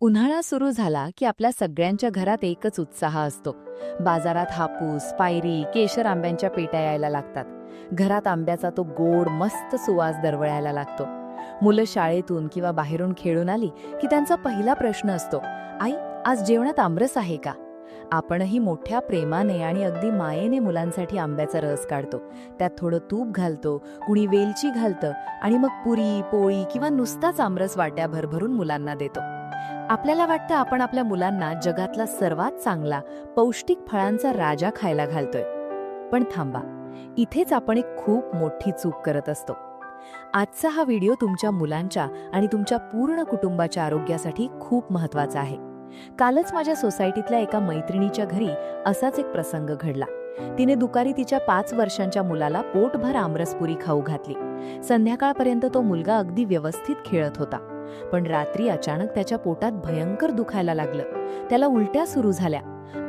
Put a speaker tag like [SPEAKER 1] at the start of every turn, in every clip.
[SPEAKER 1] उन्हाळा सुरू झाला की आपल्या सगळ्यांच्या घरात एकच उत्साह असतो. बाजारात हापूस, पायरी, केशर आंब्यांच्या पेट्या यायला लागतात. घरात आंब्याचा तो गोड मस्त सुवास दरवळायला लागतो. मुलं शाळेतून किंवा बाहेरून खेळून आली की त्यांचा पहिला प्रश्न असतो, आई, आज जेवणात आमरस आहे का? आपणही मोठ्या प्रेमाने आणि अगदी मायेने मुलांसाठी आंब्याचा रस काढतो. त्यात थोडं तूप घालतो, कुणी वेलची घालतं आणि मग पुरी, पोळी किंवा नुसताच आमरस वाट्या भरभरून मुलांना देतो. आपल्याला वाटतं आपण आपल्या मुलांना जगातला सर्वात चांगला पौष्टिक फळांचा राजा खायला घालतोय. पण थांबा, इथेच आपण एक खूप मोठी चूक करत असतो. आजचा हा व्हिडिओ तुमच्या मुलांच्या आणि तुमच्या पूर्ण कुटुंबाच्या आरोग्यासाठी खूप महत्त्वाचा आहे. कालच माझ्या सोसायटीतल्या एका मैत्रिणीच्या घरी असाच एक प्रसंग घडला. तिने दुपारी तिच्या 5 वर्षांच्या मुलाला पोटभर आमरसपुरी खाऊ घातली. संध्याकाळपर्यंत तो मुलगा अगदी व्यवस्थित खेळत होता. पण रात्री अचानक त्याच्या पोटात भयंकर दुखायला लागलं. त्याला उलट्या सुरू झाल्या.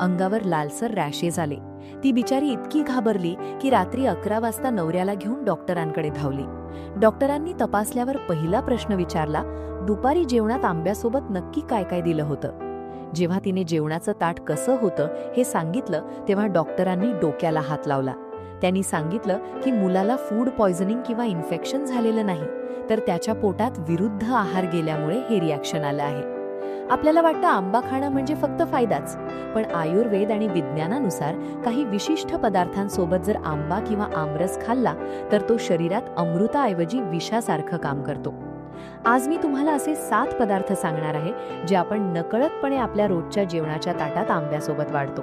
[SPEAKER 1] अंगावर लालसर रॅशेस आले. ती बिचारी इतकी घाबरली की रात्री 11 वाजता नवऱ्याला घेऊन डॉक्टरांकडे धावली. डॉक्टरांनी तपासल्यावर पहिला प्रश्न विचारला, दुपारी जेवणात आंब्यासोबत नक्की काय काय दिलं होतं? जेव्हा तिने जेवणाचं ताट कसं होतं हे सांगितलं तेव्हा डॉक्टरांनी डोक्याला हात लावला. त्यांनी सांगितलं की मुलाला फूड पॉयझनिंग किंवा इन्फेक्शन झालेलं नाही, तर त्याच्या पोटात विरुद्ध आहार गेल्यामुळे हे रिॲक्शन आलं आहे. आपल्याला वाटतं आंबा खाणं म्हणजे फक्त फायदाच, पण आयुर्वेद आणि विज्ञानानुसार काही विशिष्ट पदार्थांसोबत जर आंबा किंवा आमरस खाल्ला तर तो शरीरात अमृताऐवजी विषासारखं काम करतो. आज मी तुम्हाला असे 7 पदार्थ सांगणार आहे जे आपण नकळतपणे आपल्या रोजच्या जेवणाच्या ताटात आंब्यासोबत वाढतो.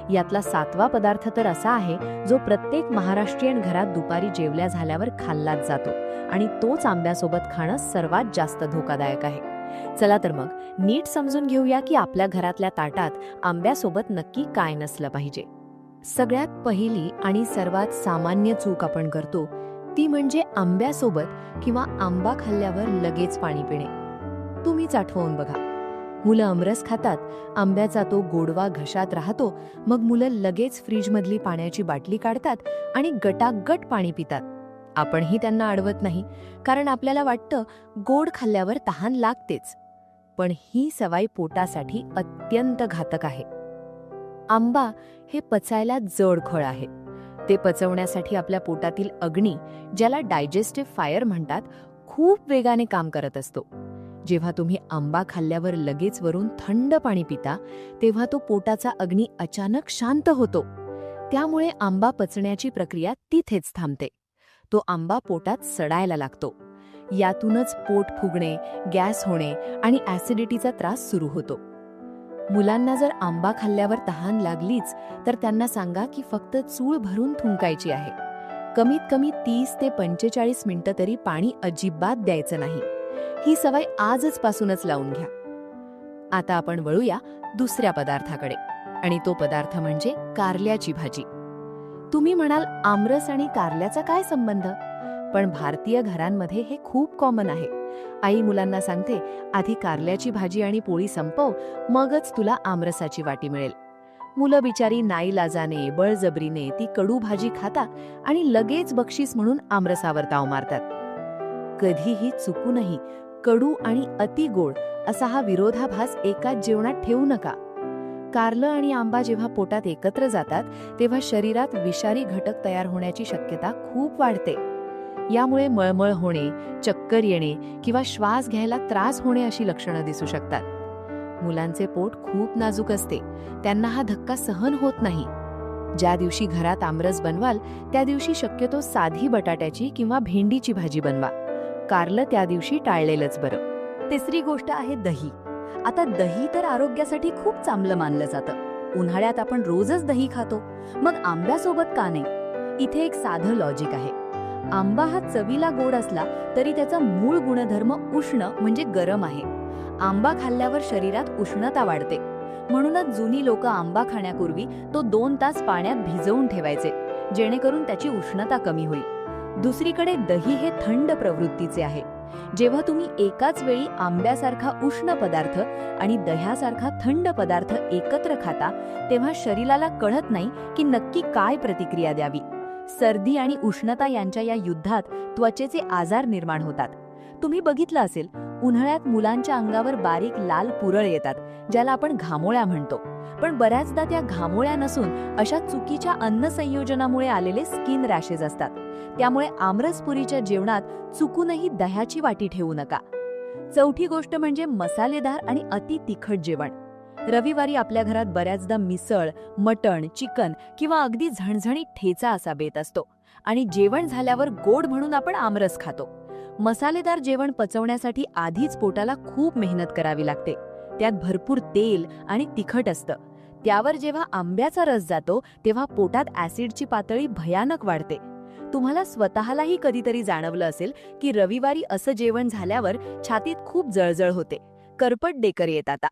[SPEAKER 1] यातला 7वा पदार्थ तर असा आहे जो प्रत्येक महाराष्ट्रीयन घरात दुपारी जेवल्या झाल्यावर खाल्लाच जातो आणि तोच आंब्यासोबत खाणं सर्वात जास्त धोकादायक आहे. चला तर मग नीट समजून घेऊया की आपल्या घरातल्या ताटात आंब्यासोबत नक्की काय नसलं पाहिजे. सगळ्यात पहिली आणि सर्वात सामान्य चूक आपण करतो ती म्हणजे आंब्यासोबत किंवा आंबा खाल्ल्यावर लगेच पाणी पिणे. तुम्हीच आठवून बघा, मुलं आमरस खातात, आंब्याचा तो गोडवा घशात राहतो, मग मुलं लगेच फ्रीजमधली पाण्याची बाटली काढतात आणि गटागट पाणी पितात. आपणही त्यांना अडवत नाही, कारण आपल्याला वाटतं गोड खाल्ल्यावर तहान लागतेच. पण ही सवय पोटासाठी अत्यंत घातक आहे. आंबा हे पचायला जड फळ आहे. ते पचवण्यासाठी आपल्या पोटातील अग्नी, ज्याला डायजेस्टिव्ह फायर म्हणतात, खूप वेगाने काम करत असतो. जेव्हा तुम्ही आंबा खाल्ल्यावर लगेच वरून थंड पाणी पिता तेव्हा तो पोटाचा अग्नी अचानक शांत होतो. त्यामुळे आंबा पचण्याची प्रक्रिया तिथेच थांबते. तो आंबा पोटात सडायला लागतो. यातूनच पोट फुगणे, गॅस होणे आणि ॲसिडिटीचा त्रास सुरू होतो. मुलांना जर आंबा खाल्ल्यावर तहान लागलीच तर त्यांना सांगा की फक्त चूळ भरून थुंकायची आहे. कमीत कमी 30 ते 45 मिनिटं तरी पाणी अजिबात द्यायचं नाही. ही सवय आजच पासूनच लावून घ्या. आता आपण वळूया दुसऱ्या पदार्थाकडे, आणि तो पदार्थ म्हणजे कारल्याची भाजी. तुम्ही म्हणाल, आमरस आणि कारल्याचा काय संबंध? पण भारतीय घरांमध्ये हे खूप कॉमन आहे. आई मुलांना सांगते, आधी कारल्याची भाजी आणि पोळी संपव, मगच तुला आमरसाची वाटी मिळेल. मुलं बिचारी नाईलाजाने, बळजबरीने ती कडू भाजी खातात आणि लगेच बक्षीस म्हणून आमरसावर ताव मारतात. कधीही चुकूनही कडू आणि अति गोड असा हा विरोधाभास एकाच जेवणात ठेवू नका. कारलं आणि आंबा जेव्हा पोटात एकत्र जातात तेव्हा शरीरात विषारी घटक तयार होण्याची शक्यता खूप वाढते. यामुळे मळमळ होणे, चक्कर येणे किंवा श्वास घ्यायला त्रास होणे अशी लक्षणं दिसू शकतात. मुलांचे पोट खूप नाजूक असते, त्यांना हा धक्का सहन होत नाही. ज्या दिवशी घरात आमरस बनवाल त्या दिवशी शक्यतो साधी बटाट्याची किंवा भेंडीची भाजी बनवा. कारलं त्या दिवशी टाळलेलंच बरं. तिसरी गोष्ट आहे दही. आता दही तर आरोग्यासाठी खूप चांगलं मानलं जातं. उन्हाळ्यात आपण रोजच दही खातो, मग आंब्यासोबत का नाही? इथे एक साधं लॉजिक आहे. आंबा हा चवीला गोड असला तरी त्याचा मूळ गुणधर्म उष्ण म्हणजे गरम आहे. आंबा खाल्ल्यावर शरीरात उष्णता वाढते, म्हणूनच जुनी लोक आंबा खाण्यापूर्वी तो 2 तास पाण्यात भिजवून ठेवायचे, जेणेकरून त्याची उष्णता कमी होईल. दुसरीकडे दही हे थंड प्रवृत्तीचे आहे. जेव्हा तुम्ही एकाच वेळी आंब्यासारखा उष्ण पदार्थ आणि दह्यासारखा थंड पदार्थ एकत्र खाता तेव्हा शरीराला कळत नाही की नक्की काय प्रतिक्रिया द्यावी. सर्दी आणि उष्णता यांच्या या युद्धात त्वचेचे आजार निर्माण होतात. तुम्ही बघितलं असेल, उन्हाळ्यात मुलांच्या अंगावर बारीक लाल पुरळ येतात, ज्याला आपण घामोळ्या म्हणतो. पण बऱ्याचदा त्या घामोळ्या नसून अशा चुकीच्या अन्न संयोजनामुळे आलेले स्किन रॅशेस असतात. त्यामुळे आमरसपुरीच्या जेवणात चुकूनही दह्याची वाटी ठेवू नका. चौथी गोष्ट म्हणजे मसालेदार आणि अति तिखट जेवण. रविवारी आपल्या घरात बऱ्याचदा मिसळ, मटण, चिकन किंवा अगदी झणझणीत ठेचा असा बेत असतो आणि जेवण झाल्यावर गोड म्हणून आपण आमरस खातो. मसालेदार जेवण पचवण्यासाठी आधीच पोटाला खूप मेहनत करावी लागते. त्यात भरपूर तेल आणि तिखट असतं. त्यावर जेव्हा आंब्याचा रस जातो तेव्हा पोटात ॲसिडची पातळी भयानक वाढते. तुम्हाला स्वतःलाही कधीतरी जाणवलं असेल की रविवारी असं जेवण झाल्यावर छातीत खूप जळजळ होते, करपट डेकर येतात.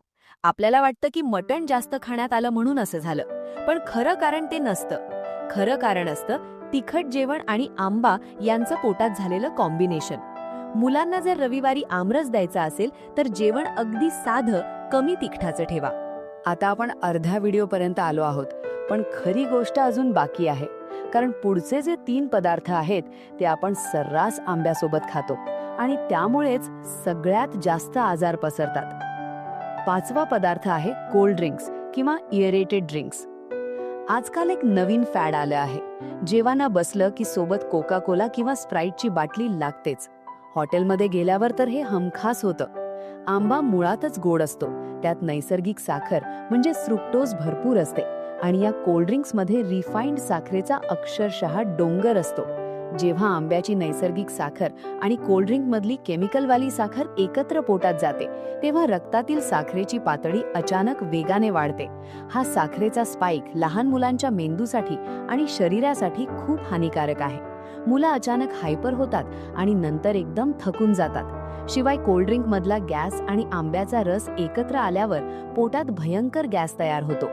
[SPEAKER 1] आपल्याला वाटतं की मटण जास्त खाण्यात आलं म्हणून असं झालं, पण खरं कारण ते नसतं. खरं कारण असतं तिखट जेवण आणि आंबा यांचं पोटात झालेलं कॉम्बिनेशन. मुलांना जर रविवारी आमरस द्यायचा असेल तर जेवण अगदी साधं, कमी तिखटाचं ठेवा. आता आपण अर्ध्या व्हिडिओपर्यंत आलो आहोत, पण खरी गोष्ट अजून बाकी आहे. कारण पुढचे जे 3 पदार्थ आहेत ते आपण सर्रास आंब्यासोबत खातो आणि त्यामुळेच सगळ्यात जास्त आजार पसरतात. 5वा पदार्थ आहे कोल्ड ड्रिंक्स किंवा एअरेटेड ड्रिंक्स. आजकाल एक नवीन फॅड आलं आहे. जेवायला बसलं की सोबत कोका कोला किंवा स्प्राईटची बाटली लागतेच. हॉटेलमध्ये गेल्यावर तर हे हमखास होतं. आंबा मुळातच गोड असतो, त्यात नैसर्गिक साखर म्हणजे फ्रुक्टोज भरपूर असते आणि या कोल्ड्रिंक्समध्ये रिफाइंड साखरेचा अक्षरशः डोंगर असतो. जेव्हा आंब्याची नैसर्गिक साखर आणि कोल्ड्रिंकमधली केमिकलवाली साखर एकत्र पोटात जाते तेव्हा रक्तातील साखरेची पातळी अचानक वेगाने वाढते. हा साखरेचा स्पाइक लहान मुलांच्या मेंदूसाठी आणि शरीरासाठी खूप हानिकारक आहे. मुलं अचानक हायपर होतात आणि नंतर एकदम थकून जातात. शिवाय कोल्ड्रिंकमधला गॅस आणि आंब्याचा रस एकत्र आल्यावर पोटात भयंकर गॅस तयार होतो.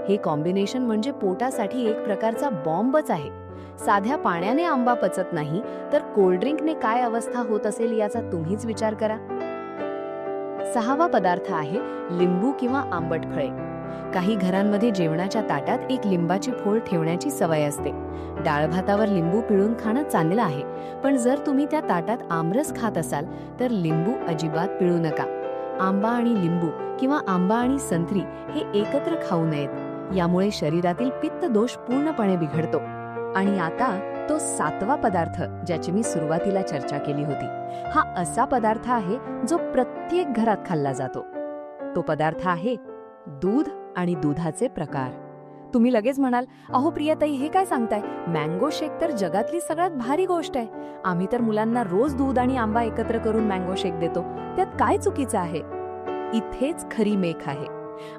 [SPEAKER 1] हे कॉम्बिनेशन म्हणजे पोटासाठी एक प्रकारचा बॉम्बच आहे. साध्या पाण्याने आंबा पचत नाही तर कोल्ड्रिंकने काय अवस्था होत असेल याचा तुम्हीच विचार करा. 6वा पदार्थ आहे लिंबू किंवा आंबट फळे. काही घरांमध्ये जेवणाच्या ताटात एक लिंबाची फोड ठेवण्याची सवय असते. डाळ भातावर लिंबू पिळून खाणं चांगलं आहे, पण जर तुम्ही त्या ताटात आमरस खात असाल तर लिंबू अजिबात पिळू नका. आंबा आणि लिंबू किंवा आंबा आणि संत्री हे एकत्र खाऊ नयेत. यामुळे शरीरातील पित्त दोष पूर्णपणे बिघडतो. आणि आता तो 7वा पदार्थ ज्याची मी सुरुवातीला चर्चा केली होती. हा असा पदार्थ आहे जो प्रत्येक घरात खाल्ला जातो. तो पदार्थ आहे दूध आणि दुधाचे प्रकार. तुम्ही लगेच म्हणाल, अहो प्रियाताई हे काय सांगताय, मँगो शेक तर जगातली सगळ्यात भारी गोष्ट आहे. आम्ही तर मुलांना रोज दूध आणि आंबा एकत्र करून मँगो शेक देतो, त्यात काय चुकीचं आहे? इथेच खरी मेख आहे.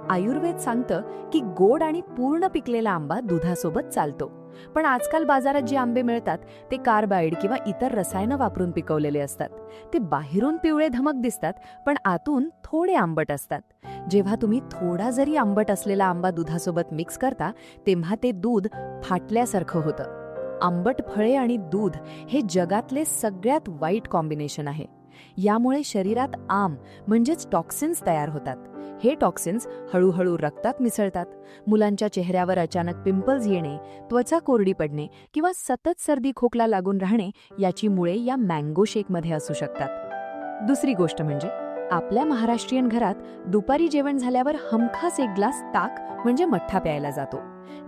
[SPEAKER 1] आयुर्वेद सांगतं की गोड आणि पूर्ण पिकलेला आंबा दुधासोबत चालतो. पण आजकाल बाजारात जे आंबे मिळतात ते कार्बाइड किंवा इतर रसायनं वापरून पिकवलेले असतात. ते बाहेरून पिवळे धमक दिसतात पण आतून थोडे आंबट असतात. जेव्हा तुम्ही थोडा जरी आंबट असलेला आंबा दुधासोबत मिक्स करता तेव्हा ते दूध फाटल्यासारखं होतं. आंबट फळे आणि दूध हे जगातले सगळ्यात वाईट कॉम्बिनेशन आहे. यामुळे शरीरात आम म्हणजेच टॉक्सिन्स तयार होतात. हे टॉक्सिन्स हळूहळू रक्तात मिसळतात. मुलांच्या चेहऱ्यावर अचानक पिंपल्स येणे, त्वचा कोरडी पडणे किंवा सतत सर्दी खोकला लागून राहणे याची मुळे या मँगो शेकमध्ये असू शकतात. दुसरी गोष्ट म्हणजे आपल्या महाराष्ट्रीयन घरात दुपारी जेवण झाल्यावर हमखास एक ग्लास ताक म्हणजे मठ्ठा प्यायला जातो.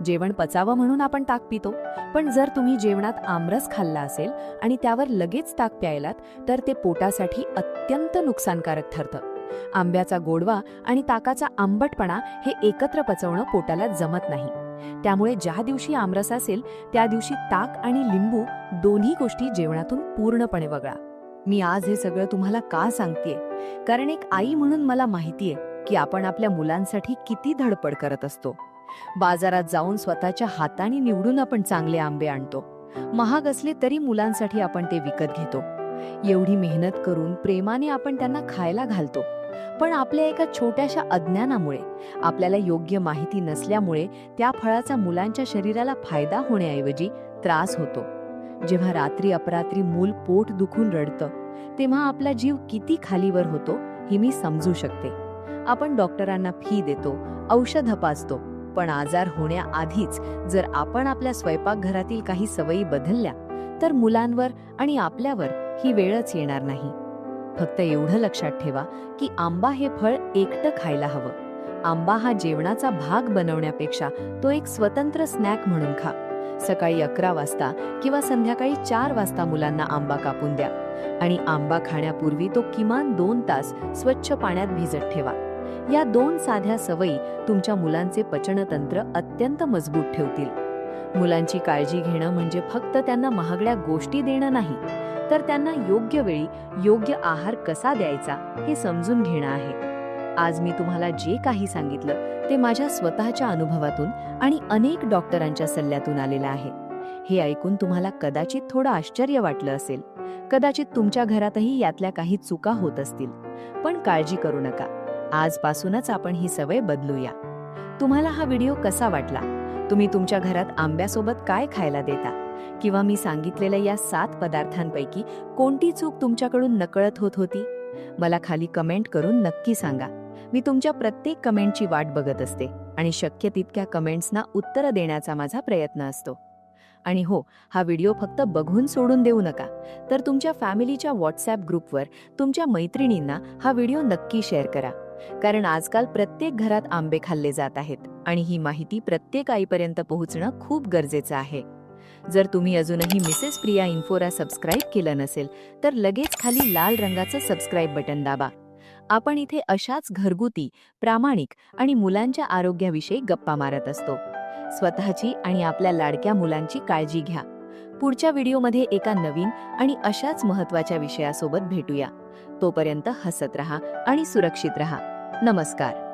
[SPEAKER 1] जेवण पचावं म्हणून आपण ताक पितो, पण जर तुम्ही जेवणात आमरस खाल्ला असेल आणि त्यावर लगेच ताक प्यायलात तर ते पोटासाठी अत्यंत नुकसानकारक ठरतं. आंब्याचा गोडवा आणि ताकाचा आंबटपणा हे एकत्र पचवणं पोटाला जमत नाही. त्यामुळे ज्या दिवशी आमरस असेल त्या दिवशी ताक आणि लिंबू दोन्ही गोष्टी जेवणातून पूर्णपणे वगळा. मी आज हे सगळं तुम्हाला का सांगतेय? कारण एक आई म्हणून मला माहितीये की आपण आपल्या मुलांसाठी किती धडपड करत असतो. बाजारात जाऊन स्वतःच्या हाताने निवडून आपण चांगले आंबे आणतो. महाग असले तरी मुलांसाठी आपण ते विकत घेतो. एवढी मेहनत करून प्रेमाने आपण त्यांना खायला घालतो. पण आपल्या एका छोट्याशा अज्ञानामुळे, आपल्याला योग्य माहिती नसल्यामुळे त्या फळाचा मुलांच्या शरीराला फायदा होण्याऐवजी त्रास होतो. जेव्हा रात्री अपरात्री मूल पोट दुखून रडतं तेव्हा आपला जीव किती खालीवर होतो हे मी समजू शकते. आपण डॉक्टरांना फी देतो, औषधं पाजतो, पण आजार होण्याआधीच जर आपण आपल्या स्वयंपाकघरातील काही सवयी बदलल्या तर मुलांवर आणि आपल्यावर ही वेळच येणार नाही. फक्त एवढं लक्षात ठेवा की आंबा हे फळ एकटं खायला हवं. आंबा हा जेवणाचा भाग बनवण्यापेक्षा तो एक स्वतंत्र स्नॅक म्हणून खा. सकाळी 11 वाजता किंवा संध्याकाळी 4 वाजता मुलांना आंबा कापून द्या आणि आंबा खाण्यापूर्वी तो किमान 2 तास स्वच्छ पाण्यात भिजत ठेवा. या 2 साध्या सवयी तुमच्या मुलांचे पचनतंत्र अत्यंत मजबूत ठेवतील. मुलांची काळजी घेणं म्हणजे फक्त त्यांना महागड्या गोष्टी देणं नाही, तर त्यांना योग्य वेळी योग्य आहार कसा द्यायचा हे समजून घेणं आहे. आज मी तुम्हाला जे काही सांगितलं ते माझ्या स्वतःच्या अनुभवातून आणि अनेक डॉक्टरांच्या सल्ल्यातून आलेलं आहे. हे ऐकून तुम्हाला कदाचित थोडं आश्चर्य वाटलं असेल. कदाचित तुमच्या घरातही यातल्या काही चुका होत असतील. पण काळजी करू नका. आजपासूनच आपण ही सवय बदलूया. तुम्हाला हा व्हिडिओ कसा वाटला? तुम्ही तुमच्या घरात आंब्यासोबत काय खायला देता? किंवा मी सांगितलेल्या या 7 पदार्थांपैकी कोणती चूक तुमच्याकडून नकळत होत होती? मला खाली कमेंट करून नक्की सांगा. मी तुमच्या प्रत्येक कमेंटची वाट बघत असते आणि शक्य तितक्या कमेंट्सना उत्तर देण्याचा माझा प्रयत्न असतो. आणि हो, हा व्हिडिओ फक्त बघून सोडून देऊ नका, तर तुमच्या फॅमिलीच्या व्हॉट्सॲप ग्रुपवर तुमच्या मैत्रिणींना हा व्हिडिओ नक्की शेअर करा. कारण आजकाल प्रत्येक घरात आंबे खाल्ले जात आहेत आणि ही माहिती प्रत्येक आईपर्यंत पोहोचणं खूप गरजेचं आहे. जर तुम्ही अजूनही मिसेस प्रिया इन्फोला सबस्क्राईब केलं नसेल तर लगेच खाली लाल रंगाचं सबस्क्राईब बटन दाबा. आपण इथे अशाच घरगुती, प्रामाणिक आणि मुलांच्या आरोग्याविषयी गप्पा मारत असतो. स्वतःची आणि आपल्या लाडक्या मुलांची काळजी घ्या. पुढच्या व्हिडिओमध्ये एका नवीन आणि अशाच महत्त्वाच्या विषयासोबत भेटूया. तोपर्यंत हसत रहा आणि सुरक्षित रहा. नमस्कार.